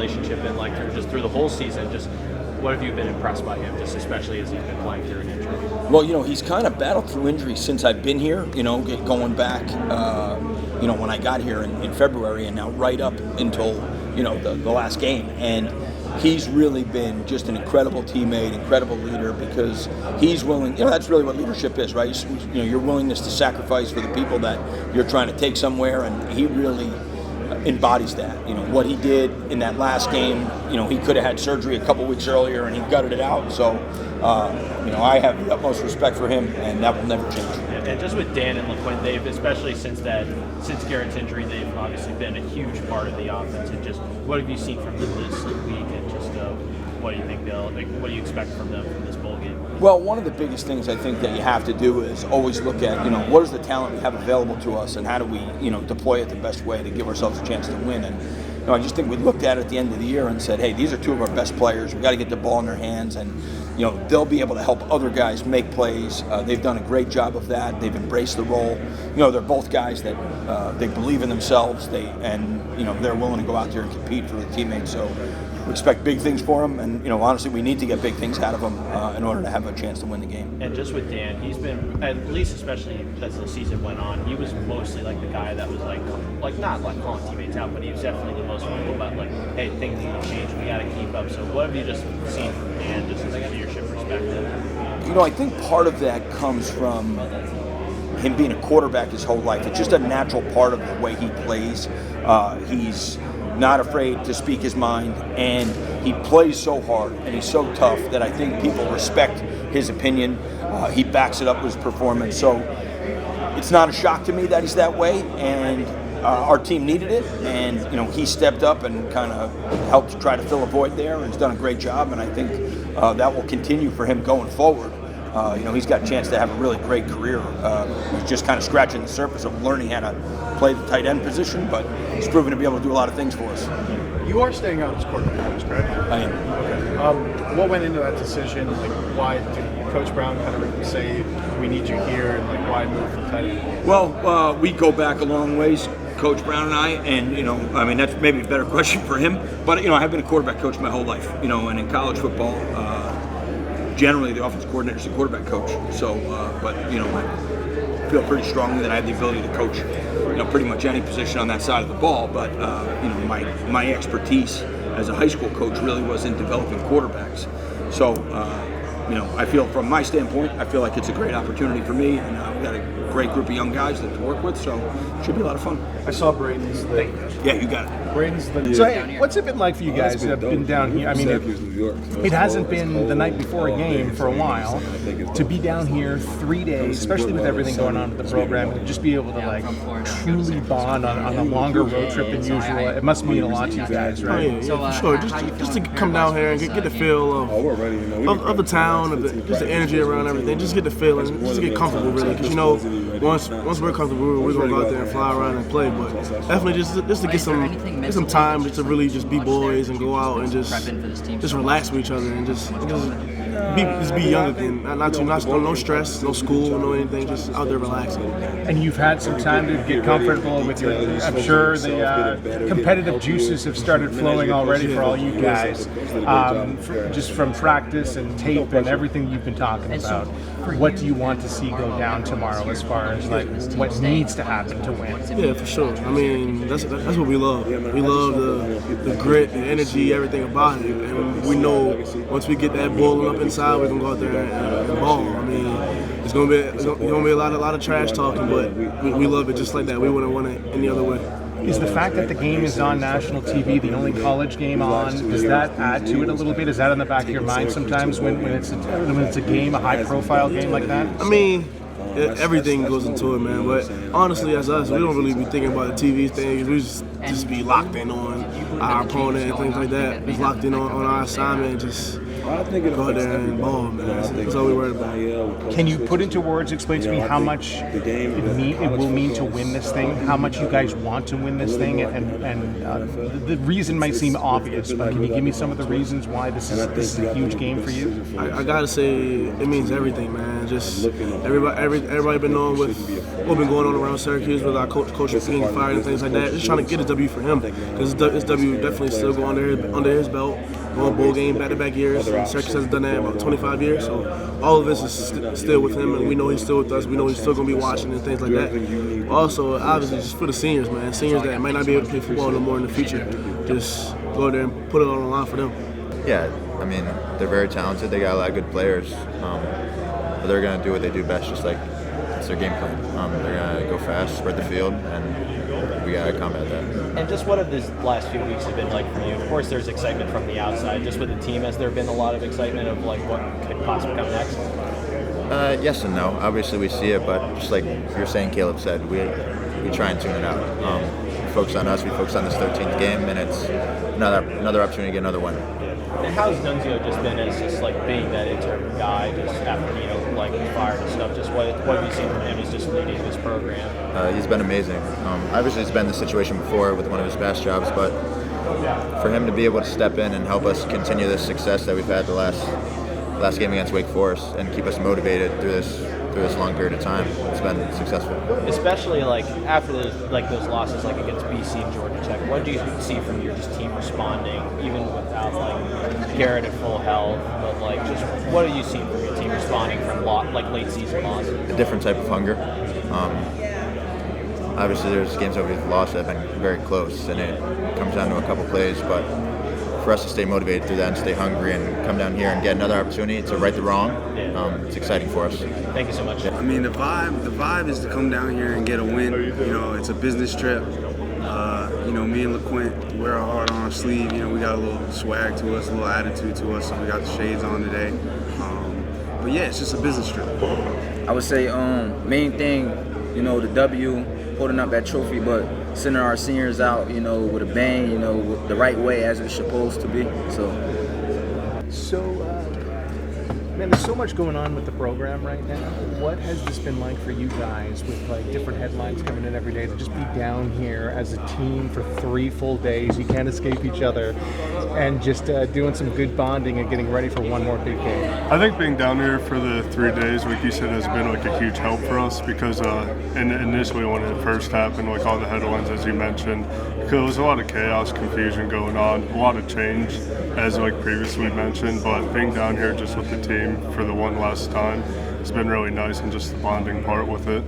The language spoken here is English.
relationship been like through the whole season? Just what have you been impressed by him, just especially as he's been playing through an injury? Well, he's kind of battled through injury since I've been here, going back, when I got here in February and now right up until, the last game. And he's really been just an incredible teammate, incredible leader, because he's willing, that's really what leadership is, right? Your willingness to sacrifice for the people that you're trying to take somewhere, and he really embodies that. What he did in that last game, he could have had surgery a couple weeks earlier and he gutted it out. So, I have the utmost respect for him, and that will never change. And just with Dan and LeQuint, they've, especially since Garrett's injury, they've obviously been a huge part of the offense. And just what have you seen from them this week, and just what do you think what do you expect from them from this bowl game? Well, one of the biggest things I think that you have to do is always look at, what is the talent we have available to us, and how do we, deploy it the best way to give ourselves a chance to win. And I just think we looked at it at the end of the year and said, hey, these are two of our best players. We've got to get the ball in their hands, and they'll be able to help other guys make plays. They've done a great job of that. They've embraced the role. They're both guys that they believe in themselves. They're willing to go out there and compete for the teammates. So we expect big things for him, and honestly, we need to get big things out of him in order to have a chance to win the game. And just with Dan, he's been, at least especially as the season went on, he was mostly like the guy that was like not like calling teammates out, but he was definitely the most vocal about hey, things need to change, we got to keep up. So what have you just seen from Dan, just as a leadership perspective? I think part of that comes from him being a quarterback his whole life. It's just a natural part of the way he plays. He's not afraid to speak his mind, and he plays so hard and he's so tough that I think people respect his opinion. He backs it up with his performance. So it's not a shock to me that he's that way, and our team needed it, and he stepped up and kind of helped try to fill a void there, and has done a great job, and I think that will continue for him going forward. He's got a chance to have a really great career. He's just kind of scratching the surface of learning how to play the tight end position, but he's proven to be able to do a lot of things for us. You are staying out as quarterback coach, correct? I am. Okay. What went into that decision? Why did Coach Brown kind of say we need you here, and why move from tight end? Well, we go back a long ways, Coach Brown and I, and that's maybe a better question for him. But I've been a quarterback coach my whole life, and in college football, generally the offensive coordinator is the quarterback coach. So, I feel pretty strongly that I have the ability to coach, pretty much any position on that side of the ball. But my expertise as a high school coach really was in developing quarterbacks. So, I feel from my standpoint, I feel like it's a great opportunity for me, and we've got a great group of young guys to work with, so it should be a lot of fun. I saw Braden's thing. Yeah, you got it. Braden's thing. So, hey, what's it been like for you guys that have been down here? I mean, it hasn't been the night before a game for a while. To be down here 3 days, especially with everything going on with the program, and just be able to truly bond on a longer road trip than usual, it must mean a lot to you guys, right? Yeah, for sure. Just to come down here and get the feel of the town, just the energy around everything. Just get the feeling, just get comfortable, really. Because once we're comfortable, we're gonna go out there and fly around and play. But definitely just to get some time, just to really just be boys and go out and just relax with each other and just be young again. No stress, no school, no anything. Just out there relaxing. And you've had some time to get comfortable with your. I'm sure the competitive juices have started flowing already for all you guys, just from practice and tape and everything you've been talking about. What do you want to see go down tomorrow as far as what needs to happen to win? Yeah, for sure. I mean, that's what we love. We love the grit, the energy, everything about it. And we know once we get that ball up inside, we're gonna go out there and ball. I mean, it's gonna be a lot of trash talking, but we love it just like that. We wouldn't want it any other way. Is the fact that the game is on national TV, the only college game on, does that add to it a little bit? Is that in the back of your mind sometimes when it's a game, a high-profile game like that? I mean, everything goes into it, man. But honestly, as us, we don't really be thinking about the TV things. We just be locked in on our opponent and things like that. Just locked in on our assignment and just go out there and ball, man. That's all we worried about. Can you put into words, explain to me how much it will mean to win this thing, how much you guys want to win this thing, and the reason might seem obvious, but can you give me some of the reasons why this is a huge game for you? I gotta say, it means everything, man. Just everybody been knowing with what's been going on around Syracuse with our coach being fired and things like that. Just trying to get a W for him, because it's W we would definitely still go under his belt. Won bowl game back-to-back years. Syracuse hasn't done that in about 25 years. So all of this is still with him, and we know he's still with us. We know he's still going to be watching and things like that. Also, obviously, just for the seniors, man. Seniors that might not be able to play football no more in the future, just go there and put it on the line for them. Yeah, I mean, they're very talented. They got a lot of good players. But they're going to do what they do best, just like it's their game plan. They're going to go fast, spread the field, and we got to combat that. And just what have these last few weeks have been like for you? Of course, there's excitement from the outside. Just with the team, has there been a lot of excitement of like what could possibly come next? Yes and no. Obviously, we see it, but just like you're saying, Caleb said, we try and tune it out. We focus on us. We focus on this 13th game, and it's another opportunity to get another win. And how's Nunzio just been as just like being that interim guy, just after like fired and stuff? Just what have you seen from him? He's just leading this program. He's been amazing. Obviously, it's been the situation before with one of his past jobs, but for him to be able to step in and help us continue this success that we've had the last game against Wake Forest and keep us motivated through this long period of time, it's been successful. Especially like after those losses like against BC and Georgia Tech, what do you see from your just team responding, even without like Garrett at full health, but like just what are you seeing from your team responding from like late season losses? A different type of hunger. Obviously, there's games that we've lost that have been very close, and it comes down to a couple plays, but for us to stay motivated through that and stay hungry and come down here and get another opportunity to right the wrong, it's exciting for us. Thank you so much. I mean, the vibe is to come down here and get a win. You know, it's a business trip. You know, me and LeQuint wear our heart on our sleeve. You know, we got a little swag to us, a little attitude to us, so we got the shades on today. But yeah, it's just a business trip. I would say main thing, you know, the W, holding up that trophy, but sending our seniors out, you know, with a bang, you know, the right way as it's supposed to be. So, man, there's so much going on with the program right now. What has this been like for you guys with like different headlines coming in every day to just be down here as a team for 3 full days? You can't escape each other, and just doing some good bonding and getting ready for one more big game. I think being down here for the 3 days, like you said, has been like a huge help for us because initially when it first happened, like all the headlines, as you mentioned, because there was a lot of chaos, confusion going on, a lot of change, as like previously mentioned, but being down here just with the team for the one last time, it's been really nice, and just the bonding part with it.